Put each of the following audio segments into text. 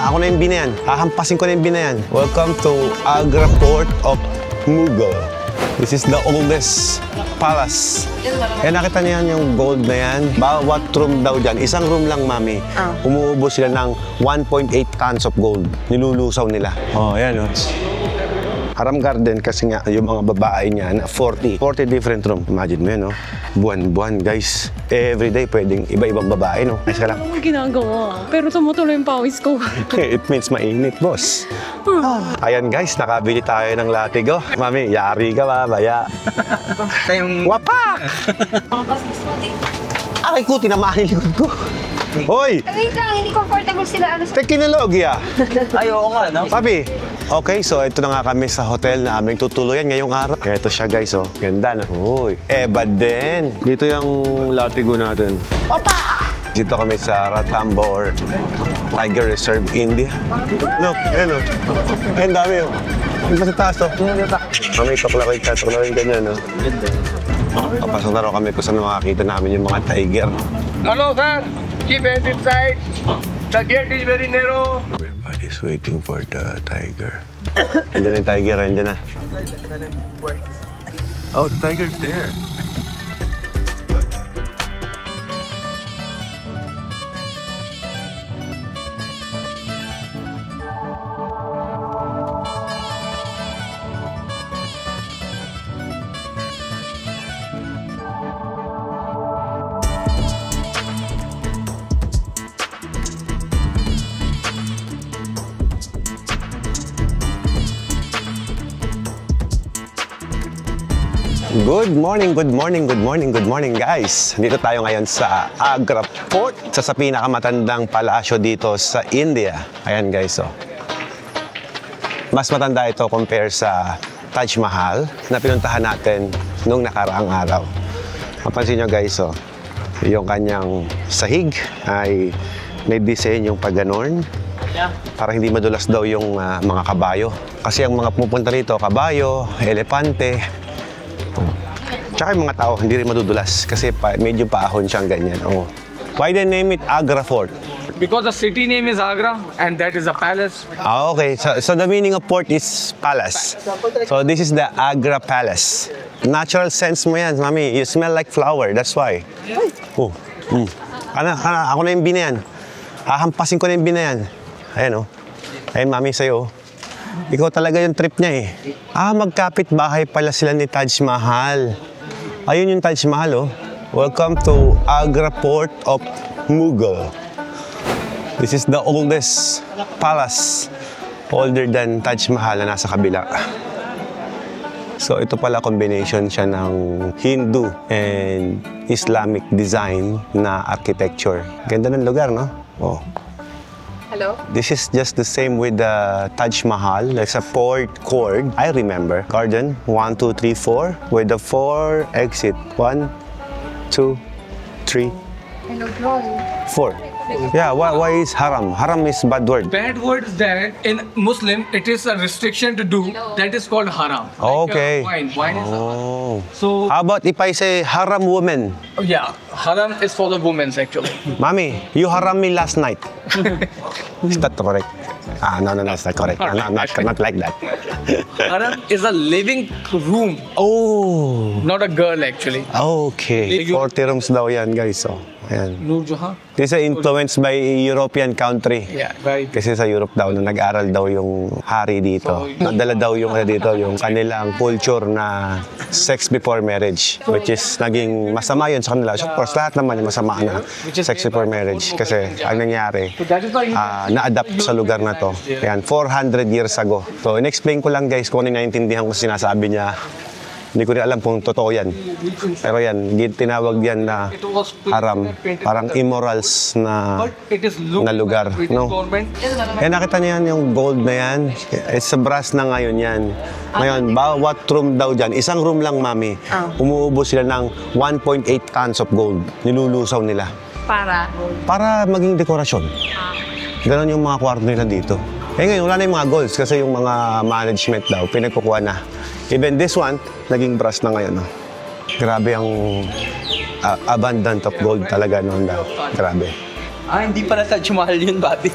Ako na yung binayan. Hahampasin ko na yung binayan. Welcome to Agra Port of Mughal. This is the oldest palace. Kaya nakita niyo yan yung gold na yan. Bawat room daw dyan. Isang room lang, mami. Umuubos sila ng 1.8 tons of gold. Nilulusaw nila. Oh, yan o. Haram Garden kasi nga yung mga babae niya na 40 different room. Imagine mo yan, no? Buwan-buwan, guys. Every day pwedeng iba-ibang babae, no? Ayos ka lang. Ano ginagawa? Pero tumutuloy yung pawis ko. It means mainit, boss. Ayan, guys. Nakabili tayo ng latigo. Mami, yari ka ba? Baya. Kayong... Wapa! Aray ko, tinamaan yung likod ko. Hoy! Wait lang, hindi comfortable sila. Teknologi ah. Ayoko nga, no? Papi, okay, so ito na nga kami sa hotel na aming tutuluyan ngayong araw. Ito siya, guys, oh. Ganda na. Uy, eba din. Dito yung latigo natin. Opa! Dito kami sa Ranthambore Tiger Reserve, India. Look, ayan, oh. Ayan, dami, oh. Yung pa sa taas, oh. Mami, tuklakoy, ganyan, oh. Papasok na raw kami kung saan makakita namin yung mga tiger. Hello, sir. Keep it inside. The gate is very narrow. Everybody's waiting for the tiger. Andiyan yung tiger, andiyan na. Oh, the tiger's there. Good morning, guys. Dito tayo ngayon sa Agra Port, sa pinakamatandang palasyo dito sa India. Ayan, guys, oh. Mas matanda ito compare sa Taj Mahal na pinuntahan natin nung nakaraang araw. Mapansin nyo, guys, oh, yung kanyang sahig ay may design yung pag-ganon. Para hindi madulas daw yung mga kabayo. Kasi ang mga pupunta rito, kabayo, elepante, tsaka yung mga tao, hindi rin madudulas kasi medyo paahon siyang ganyan. Oh. Why they name it Agra Fort? Because the city name is Agra and that is a palace. Ah, okay. So the meaning of port is palace. So this is the Agra Palace. Natural sense mo yan, mami. You smell like flower, that's why. Oh. Ako na yung binayan. Hahampasin ko na yung binayan. Ayan, oh. Ayan, mami, sa'yo. Ikaw talaga yung trip niya, eh. Magkapit bahay pala sila ni Taj Mahal. Ayun yung Taj Mahal, oh. Welcome to Agra Port of Mughal. This is the oldest palace, older than Taj Mahal na nasa kabila. So ito pala combination siya ng Hindu and Islamic design na architecture. Ganda ng lugar, no? Oh. Hello? This is just the same with the Taj Mahal. There's a port court, I remember. Garden, 1, 2, 3, 4. With the 4 exit. 1, 2, 3, Hello, bro. 4. Yeah, why is haram? Haram is bad word. Bad word is that in Muslim it is a restriction to do. That is called haram. Okay. Like, wine is haram. Oh. So How about if I say haram woman? yeah, haram is for the women actually. Mommy, you haram me last night. Is that correct? No, it's not correct. Not like that. Haram is a living room, Oh. not a girl actually. Okay. 40 rooms daw yan, guys. So, ayan. Noor Jahan. This is influenced by European country. Yeah, very. Kasi sa Europe daw, nung nag-aral daw yung hari dito. Nadala daw yung dito, yung kanilang culture na sex before marriage. Which is naging masama yun sa kanila. So, of course, lahat naman yung masama na sex before marriage. Kasi ang nangyari, na-adapt sa lugar na to. Ayan, 400 years ago. So, in-explain ko lang, guys, kung ano yung naintindihan ko sinasabi niya. Hindi ko rin alam kung totoo yan. Pero yan, tinawag yan na haram. Parang immorals na lugar. No? Eh, nakita niyo yan, yung gold na yan. It's a brass na ngayon yan. Ngayon, bawat room daw dyan, isang room lang, mami, umuubos sila ng 1.8 tons of gold. Nilulusaw nila. Para maging dekorasyon. Ganon yung mga kwarto nila dito. Eh ngayon, wala na yung mga golds kasi yung mga management daw, pinagkukuha na. Even this one, naging brass na ngayon. No? Grabe ang abundant of gold talaga noon daw. Grabe. Hindi pala Taj Mahal yun, Bobby.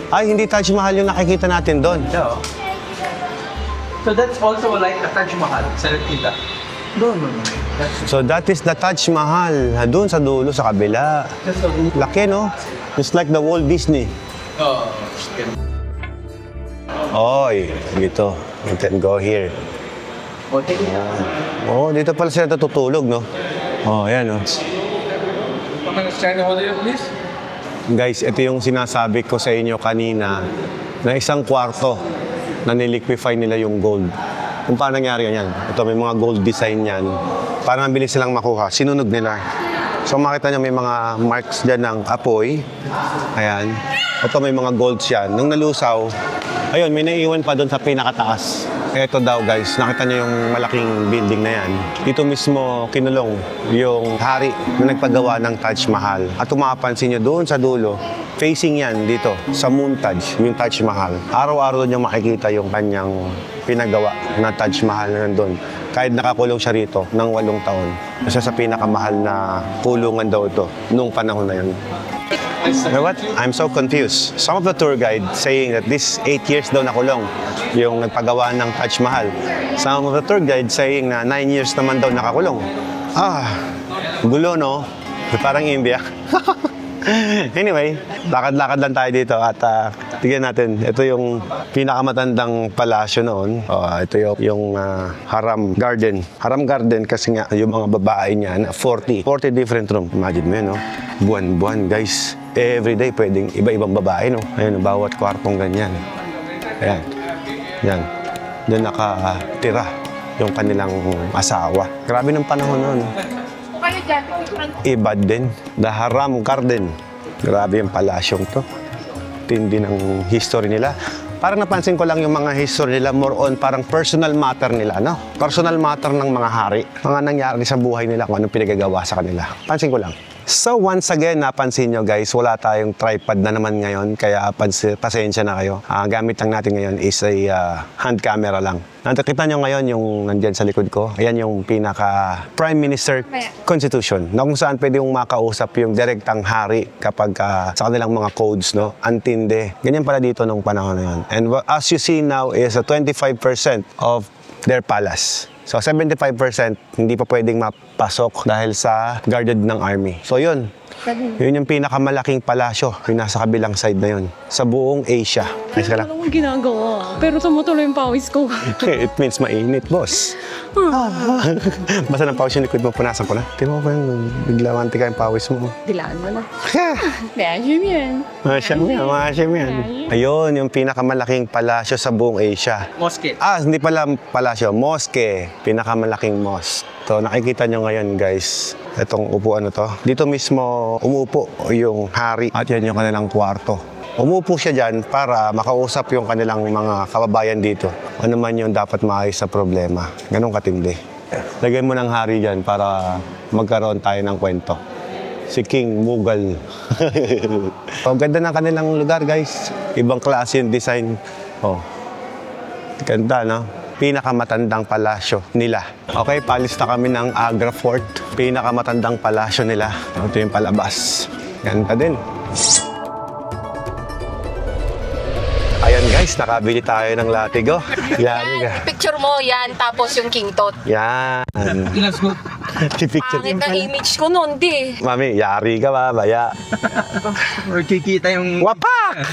Ay, hindi Taj Mahal yung nakikita natin doon. No. So that's also like a Taj Mahal. Sa kita. No. So that is the Taj Mahal. Doon sa dulo, sa kabila. Laki, no? Just like the Walt Disney. Oy, dito. You can go here. Oh, dito pala sila natutulog, no? Oh, ayan, no? Stand over there, please. Guys, ito yung sinasabi ko sa inyo kanina na isang kwarto na niliquify nila yung gold. Kung paano nangyari yan? Ito, may mga gold design yan. Parang bilis silang makuha. Sinunog nila. So makita nyo may mga marks dyan ng apoy. Ayan. Ito may mga golds yan. Nung nalusaw, ayun, may naiiwan pa doon sa pinakataas. Ito daw guys, nakita nyo yung malaking building na yan. Dito mismo kinulong yung hari na nagpagawa ng Taj Mahal. At kung mapapansin nyo doon sa dulo, facing yan dito sa Muntaj, yung Taj Mahal. Araw-araw doon yung makikita yung kanyang pinagawa na Taj Mahal na nandun. Kahit nakakulong siya rito ng 8 taon. Isa sa pinakamahal na kulungan daw ito nung panahon na yun. You know what? I'm so confused. Some of the tour guide saying that this 8 years daw nakulong yung nagpagawa ng Taj Mahal. Some of the tour guide saying na 9 years naman daw nakakulong. Gulo, no? Parang India. Anyway, lakad-lakad lang tayo dito at tignan natin. Ito yung pinakamatandang palasyo noon. Ito yung Haram Garden. Haram Garden kasi nga yung mga babae niya na 40 different room. Imagine mo yun, no? Buwan-buwan, guys. Every day pwedeng iba-ibang babae, no? Ayun, bawat kwartong ganyan. Ayan. Yan. Doon nakatira yung kanilang asawa. Grabe ng panahon noon. Iba din. The Haram Garden. Grabe yung palasyong to. Tindi ng history nila. Parang napansin ko lang yung mga history nila more on parang personal matter nila, no? Personal matter ng mga hari. Mga nangyari sa buhay nila kung anong pinagagawa sa kanila. Pansin ko lang. So once again, napansin nyo guys, wala tayong tripod na naman ngayon, kaya pasensya na kayo. Gamit lang natin ngayon is a hand camera lang. Nakita nyo ngayon yung nandyan sa likod ko, ayan yung pinaka Prime Minister Constitution, na kung saan pwede yung makausap yung direktang hari kapag sa kanilang mga codes, no? Antinde. Ganyan pala dito nung panahon na yun. And as you see now is 25% of their palace. So 75% hindi pa pwedeng mapasok dahil sa guarded ng army. So yun. Yun yung pinakamalaking palasyo, yung nasa kabilang side na yun. Sa buong Asia. Ayos ka lang. Ano akong ginagawa? Pero tumutuloy yung pawis ko. It means mainit, boss. Basta ng pawis yung likod mo, punasan ko na. Tingnan mo pa yung biglawanti ka yung pawis mo. Dilaan mo na. Maasim yan. Maasim yan. Ayun, yung pinakamalaking palasyo sa buong Asia. Mosque. Hindi pala palasyo, mosque. Pinakamalaking mosque. So nakikita nyo ngayon guys, itong upuan na to. Dito mismo umupo yung hari at yan yung kanilang kwarto. Umupo siya dyan para makausap yung kanilang mga kababayan dito. Ano man yung dapat maayos sa problema. Ganun katindi. Lagyan mo ng hari dyan para magkaroon tayo ng kwento. Si King Mughal. Ang ganda ng kanilang lugar guys. Ibang klase yung design. Ganda, no? Pinakamatandang palasyo nila. Okay, palis na kami ng Agra Fort. Pinakamatandang palasyo nila. Ito yung palabas. Ganda din. Ayan guys, nakabili tayo ng latigo. Yan, picture mo yan, tapos yung King Tut. Yan. Let's go. Picture. Pangit ang image ko nun, di. Mami, yari ka ba? Baya. Or kikita yung... Wapak!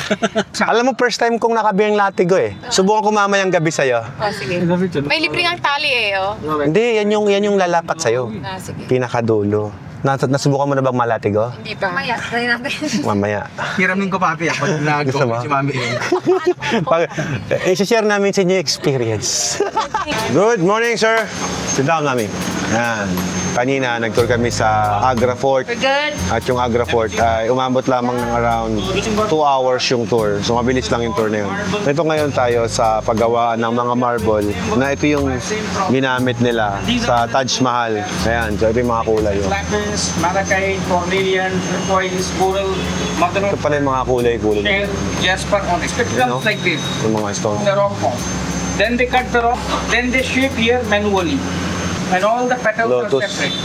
Alam mo, first time kong nakabili ng latigo eh. Subukan ko mamayang gabi sa'yo. Sige. May libre ang tali eh, oh. Hindi, yan yung lalapat sa'yo. Sige. Pinakadulo. Nasubukan mo na bang malatigo? Hindi pa. Mamaya, try natin. Mamaya. Hiramin ko, papi. Pag Gusto mo? nag-go si mami. I-share namin sa inyo yung experience. Good morning, sir. Sit down, mami. Yan. Kanina, nag-tour kami sa Agra Fort. We're good. At yung Agra Fort, ay umabot lamang ng around 2 hours yung tour. So, mabilis lang yung tour na yun. Ito ngayon tayo sa paggawa ng mga marble na ito yung ginamit nila sa Taj Mahal. Ayan, so ito yung mga kulay yun. Lapis, malachite, cornelian, turquoise, coral, mother Ito pala yung mga kulay-kulay. and jasper on spectrums like this. Yung mga stone. The rock form. Then they cut the rock, then they shape here manually. And all the petals Lotus. are separate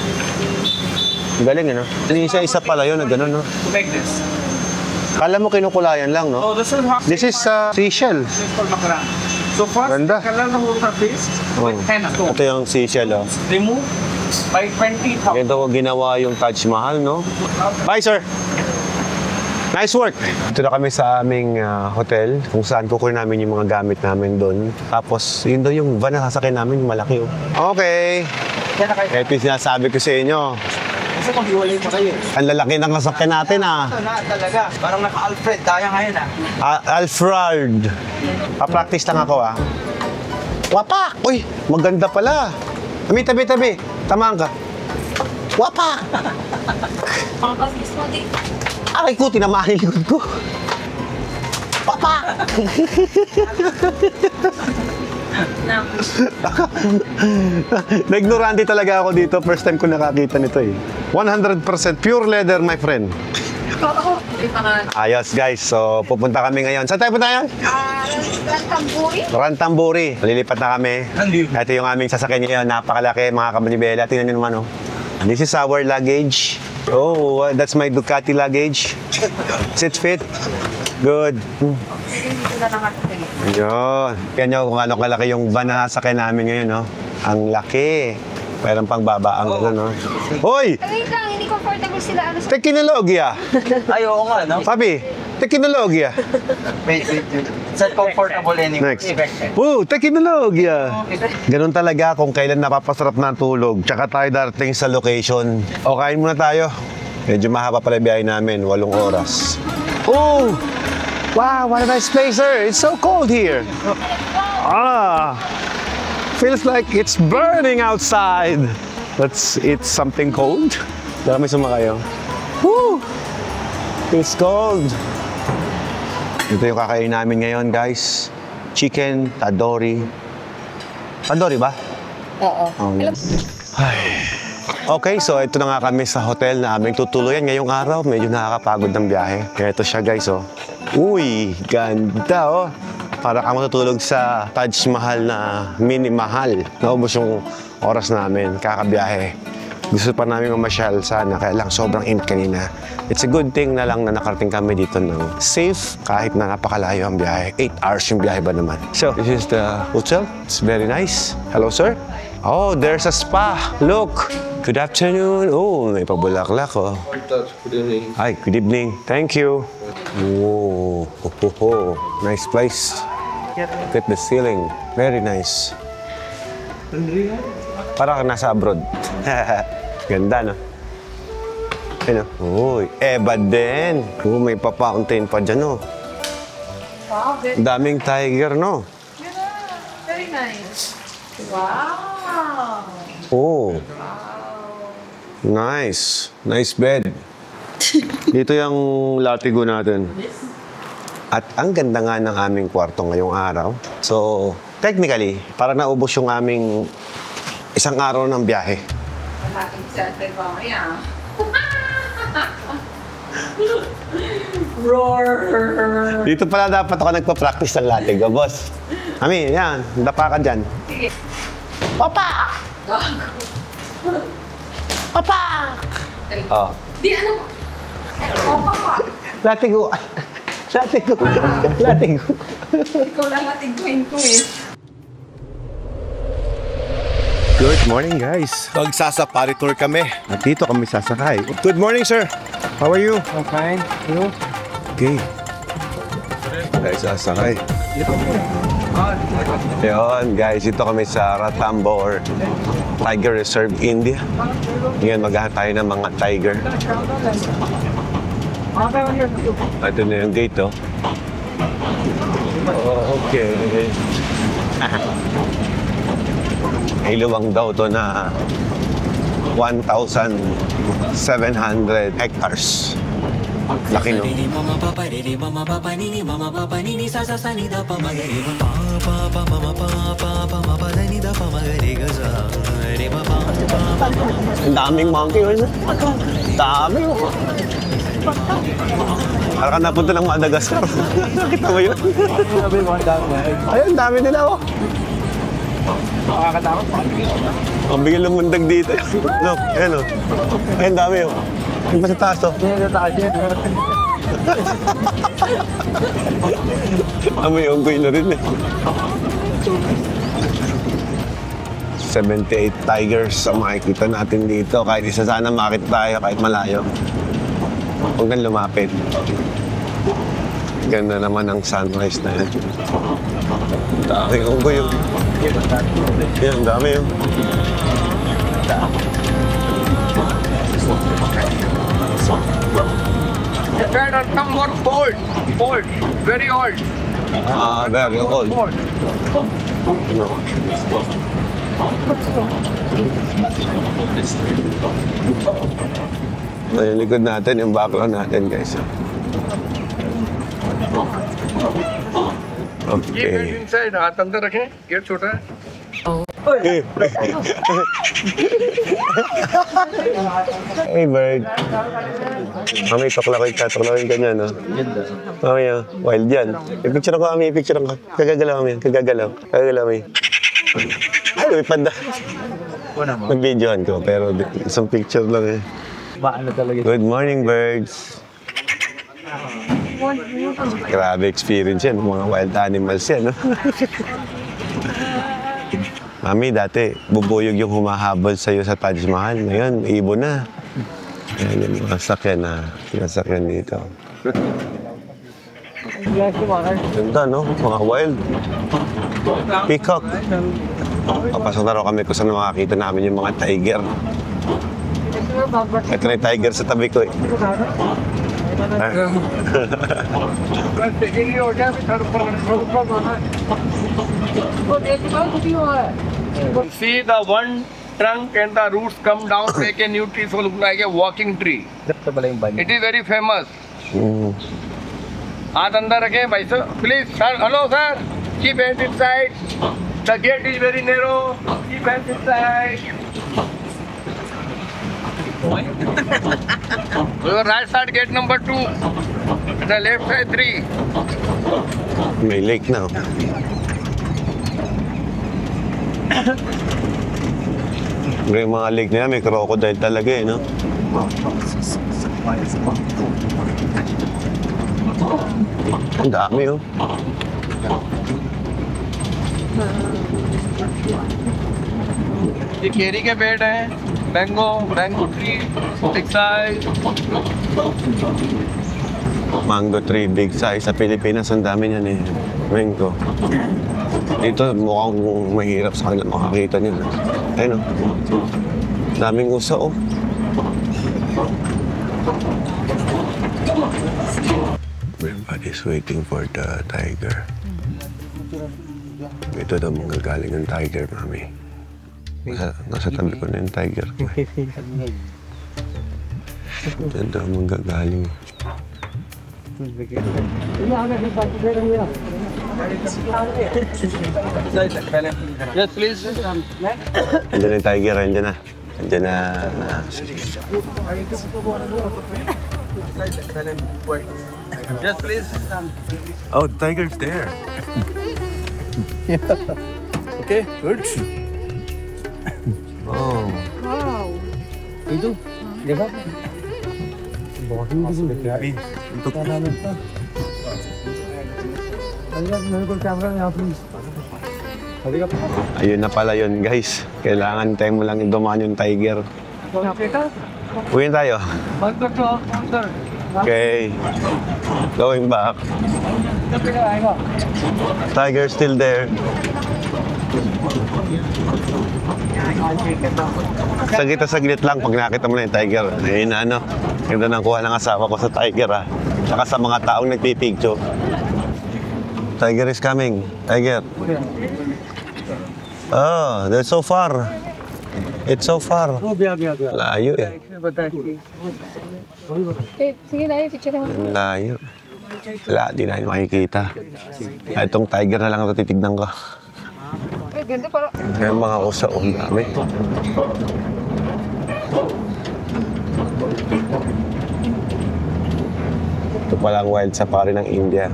Galing, ano? Isa-isa pala yun, na gano'n, no? to make this. Kala mo kinukulayan lang, no? So this is how This is seashell. this is called macaron. So first, Ganda. color the whole surface with henna. So Ito yung seashell, oh. remove by 20,000. Ganito ko ginawa yung Taj Mahal, no? Bye, sir! Nice work! Ito na kami sa aming hotel, kung saan kukunin namin yung mga gamit namin doon. Tapos, yun daw yung van na sasakyan namin, yung malaki, oh. Okay! Yan na kayo. Ito yung sinasabi ko sa inyo. Kasi kung hiwalay pa kayo. Ang lalaki ng sasakyan natin, ah. Ito na talaga. Parang naka-Alfred. Kaya ngayon Alfred. Pa-practice lang ako, ah. Wapak! Uy, maganda pala. Tabi. Tamaan ka. Wapak! Aray ko, tinamaan yung likod ko. Wapak! Na-ignorante talaga ako dito. First time ko nakakita nito, eh. 100% pure leather, my friend. Ayos, guys. So, pupunta kami ngayon. Saan tayo punta ngayon? Rantamburi. Rantamburi. Lilipat na kami. Ito yung aming sasakyan ngayon. Napakalaki, mga kamanibela. Tingnan nyo naman, oh. And this is our luggage. Oh, that's my Ducati luggage. Does it fit? Good. Yun. Kaya nyo kung ano kalaki yung van na sasakyan namin ngayon, no? Ang laki. Mayroon pang babaang gano'n, no? Hoy! Wait lang, hindi comfortable sila. Ano sa... Teknologiya! Ay, oo nga, no? Papi, teknologiya! Wait. It's not comfortable anymore. Next. Teknologiya! Ganun talaga kung kailan napapasarap na ang tulog. Tsaka tayo darating sa location. O, kain muna tayo. Medyo mahaba pala biyahe namin, 8 oras. Oh! Wow, what a nice place, sir! It's so cold here! Feels like it's burning outside. Let's eat something cold. Dami sumakayo. Woo! It's cold. Ito yung kakain namin ngayon, guys. Chicken tandoori. Tandoori ba? Oo. Okay, so ito na nga kami sa hotel na aming tutuluyan ngayong araw. Medyo nakakapagod ng biyahe. Kaya ito siya, guys, oh. Uy, ganda, oh. Para ka matutulog sa Taj Mahal na mini mahal. Naubos yung oras namin, kakabiyahe. Gusto pa namin mamasyal sana, kaya lang sobrang init kanina. It's a good thing na lang na nakarating kami dito ng safe, kahit na napakalayo ang biyahe. 8 hours yung biyahe ba naman. So, this is the hotel. It's very nice. Hello, sir. Oh, there's a spa. Look. Good afternoon. Oh, may pabulaklak, oh. Good evening. Hi, good evening. Thank you. Whoa. Nice place. Look at the ceiling. Very nice. Parang nasa abroad. Ganda, no? Ano? Uy, Eba din. Oh, may pa-fountain pa dyan, no? Wow, Daming tiger, no? very nice. Wow. Oh. Nice. Nice bed. Dito yung latigo natin. At ang ganda nga ng aming kwarto ngayong araw. So, technically, para naubos yung aming isang araw ng biyahe. Dito pala dapat ako nagpa-practice ng latigo, boss. Ami, yan. Dapa ka dyan. Papa! Papa! Oh. Di ano? Latigo. Latigo. Latigo. Ikaw lang natigpuin ko eh. Good morning, guys. Magsasafari tour kami. At dito kami sasakay. Good morning, sir. How are you? I'm fine. You? Okay. Tayo sasakay. Yun, guys. Ito kami sa Ranthambore Tiger Reserve, India. Ngayon, maghahanap tayo ng mga tiger. Ito na yung gate, oh. Oh, okay. May luwang daw to na 1,700 hectares. Laki, no? Ang daming monkey, oh. Dami, oh. Parang ka napunta ng Madagascar. Nakita mo yun? Ayun, dami nila, oh. Makakatakot. Ang bigil lumundag dito. Look, ayan, oh. Ayun, dami, oh. Yung pa sa taas, oh. Amoy unggoy na rin eh. 78 tigers ang makikita natin dito. Kahit isa sana makita tayo, kahit malayo. Huwag kang lumapit. Ganda naman ang sunrise na yan. Dami unggoy yun. Yan, dami yun. The bird are somewhat old. Old. Very old. Very old. Old. No. Yung likod natin, yung background natin, guys. ये bird Okay. inside. हाथ अंदर रखें. Get छोटा है. Hey, bird. Mami, tuklakin ka niya, no? Mami, wild yan. I-picture ko, Mami, i-picture ko. Kagagalaw, Mami, kagagalaw. Kagagalaw, Mami. Ay, lumipad na. Nag-videohan ko, pero isang picture lang eh. Good morning, birds. Grabe experience yan, mga wild animals yan, no? Mami, dati, bubuyog yung humahabol sa'yo sa Taj Mahal. Ngayon, ibon na. Ayan yung mga sakyan na sinasakyan dito. Ganda, no? Mga wild. Peacock. Papasok na raw kami kung saan makakita namin yung mga tiger. Ito na yung tiger sa tabi ko eh. See the one trunk and the roots come down, make a new tree, so look like a walking tree. It is very famous. हाथ अंदर रखें भाई sir, please sir. Hello sir, keep hands inside. The gate is very narrow. Keep hands inside. Your right side gate number 2. The left side 3. May lake na. Yung mga lake na yan, may crocodile talaga eh, no? Ang dami, oh. ये केरी के पेड़ हैं, mango tree, big size. Mango tree, big size. Sa Pilipinas, ang dami niyan eh. Mango. Dito, mukhang mahirap sa kanila makakita nila. Ayun, oh. Daming usa, oh. Everybody's waiting for the tiger. Ito daw manggagaling ng tiger, Mami. Nasa tabi ko na yung tiger ko. Ito daw manggagaling. Yes, please. Andiyan na yung tiger, andiyan na. Andiyan na. Yes, please. Oh, the tiger's there. Okay, good. Oh. Ayun na pala yun, guys. Kailangan tayo mo lang dumaan yung tiger. Uwi na tayo. Okay. Going back. Tiger's still there. Saglit lang pag nakita mo na yung tiger. Ayun na, ano. Ganda nang kuha ng asawa ko sa tiger, ha. Tsaka sa mga taong nagpipicture. Tiger is coming. Tiger. Oh, they're so far. It's so far. Layo eh. Sige na, picture mo. Ang layo. Wala, di na makikita. Itong tiger na lang ang titignan ko. Ganda parang... Yung mga usa, ang dami. Ito palang wild safari ng India.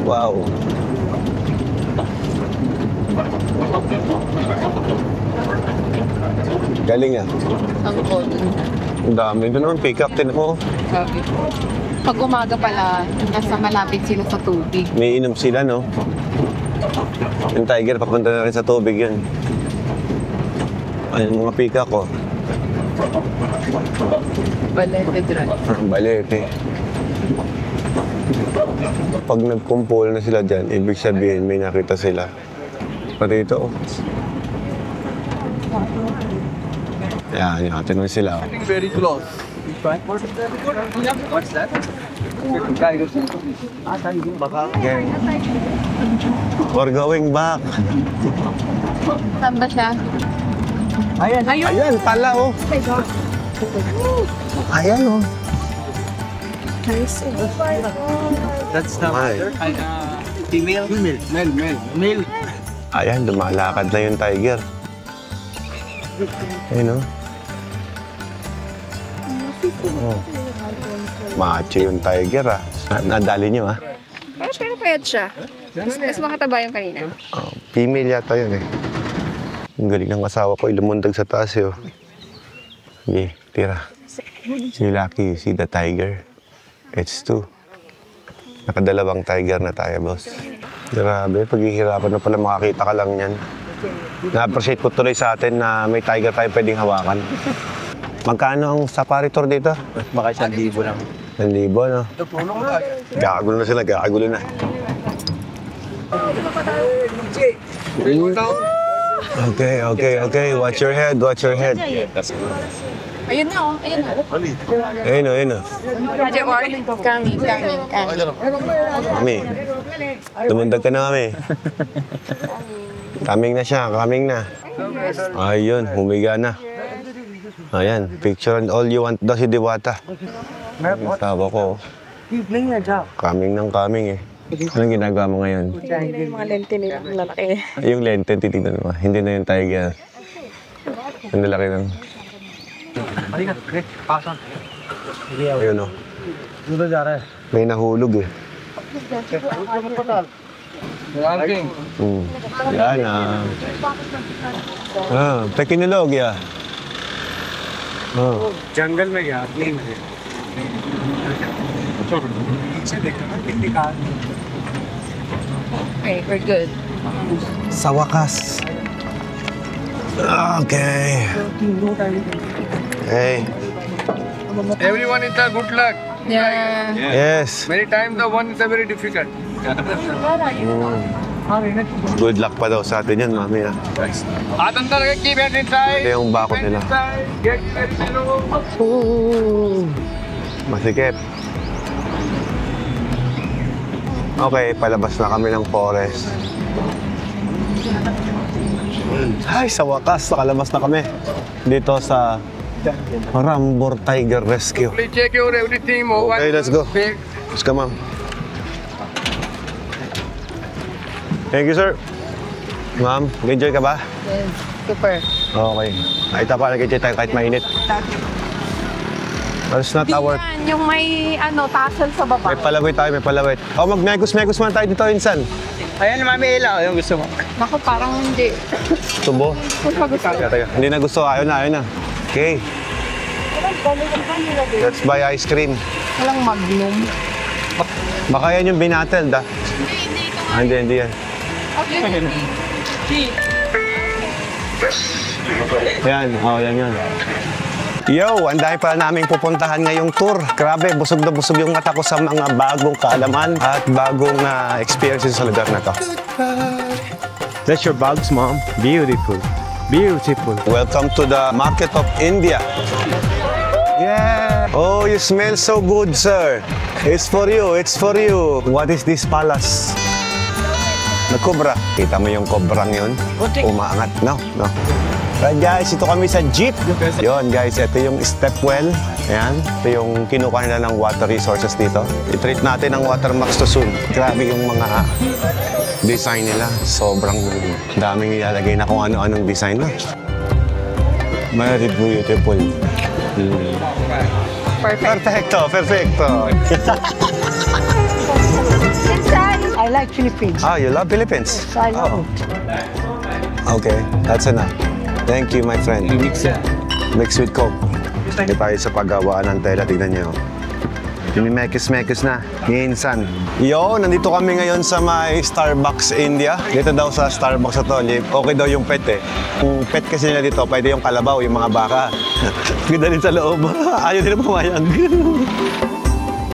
Wow. Galing ah. Ang cold. Ang dami. Ito naman pick-up din mo. Sabi ko. Pag umaga pala, nasa malapit sila sa tubig. May inom sila, no? Yung tiger, papunta na rin sa tubig yun. Ay, mga pick-up ko. Balete drive. Balete. Pag nagkumpul na sila dyan, ibig sabihin may nakita sila. Pati ito, oh. Yan, tinong sila. Getting very close. What's that? Okay. We're going back. Saan ba siya? Ayan. Ayun! Ayan, pala, oh. Ayan, oh. That's the Ay. female. Male. Ayan, lumalakad na yung tiger. Ayun, oh. Oh. Macho yung tiger, ah. Nadali niyo, ah. Pero payat siya. Mas makataba yung kanina. Oh, female yata yun, eh. Ang galing ng asawa ko, lumundag sa taas, eh, oh. Okay, tira. Si Lucky, see the tiger. It's 2. Nakadalawang tiger na tayo, boss. Grabe, paghihirapan na pala makakita ka lang yan. Na-appreciate ko tuloy sa atin na may tiger tayo pwedeng hawakan. Magkano ang safari tour dito? Baka 1,000 lang. 1,000, no? Gakagulo na sila, gakagulo na. Okay. Watch your head. Ayun na, oh. Ayun na. Ayun, oh. Coming. Mami, lumundag ka na, Mami. Coming na siya, coming na. Ayun, humiga na. Ayan, picture and all you want daw si Diwata. Tawa ko. Coming ng coming, eh. Anong ginagawa mo ngayon? Yung mga lente nila, lalaki. Yung lente, titignan mo. Hindi na yung tiger. Ang lalaki ng... Ayun, oh. May nahulog, eh. Yan, ah. Tekinolog, ya. जंगल में गया क्लीन है Okay, we're good. Sa wakas. Okay. Hey. Everyone is a good luck. Yeah. Yes. Many times the one is a very difficult. Good luck pa daw sa atin yan, mami. Ah. At अंदर के keep it inside. Ito yung bakot Keep it nila. inside. Get very low. Masikip. Okay, palabas na kami ng forest. Ay, sa wakas, nakalabas na kami. Dito sa Rambur Tiger Rescue. Please check your everything. Mobile. Okay, let's go. Fake. Let's go, ma'am. Thank you, sir. Ma'am, enjoy ka ba? Yes, super. Okay. Ay, tapa, nag-enjoy tayo kahit mainit. That's not our... Yan, yung may tassel sa baba. May palawit tayo, may palawit. O, mag-megus-megus man tayo dito, insan. Ayan, mami, ilaw. Yung gusto mo. Naku, parang hindi. Tubo. Teka. Hindi na gusto, ayaw na. Okay. Let's buy ice cream. Walang magnum. Baka yan yung binatel, da? Hindi yan. Okay. Yan, yan. Yo, ang dami pala naming pupuntahan ngayong tour. Grabe, busog na busog yung mata ko sa mga bagong kaalaman at bagong experiences sa lugar na to. That's your bags, Mom. Beautiful. Welcome to the market of India. Yeah. Oh, you smell so good, sir. It's for you. What is this palace? Nagkobra. Kita mo yung kobrang yun? Umaangat. No. Right, guys, ito kami sa jeep. Yon, guys, ito yung step well. Ayan, ito yung kinukuha nila ng water resources dito. I-treat natin ang Watermax to soon. Grabe yung mga design nila. Sobrang daming ilalagay na kung ano-anong design na. Very beautiful. Perfecto. I like Philippines. Ah, you love Philippines? I love Oh. Okay, that's enough. Thank you, my friend. Mix with Coke. Hindi tayo sa paggawaan ng tela. Tignan niyo. Mekis-mekis na. Minsan. Yo, nandito kami ngayon sa may Starbucks India. Dito daw sa Starbucks na to, okay daw yung pet eh. Yung pet kasi nila dito, pwede yung kalabaw, yung mga baka. Ganda rin sa loob. Ayaw nila pumayag.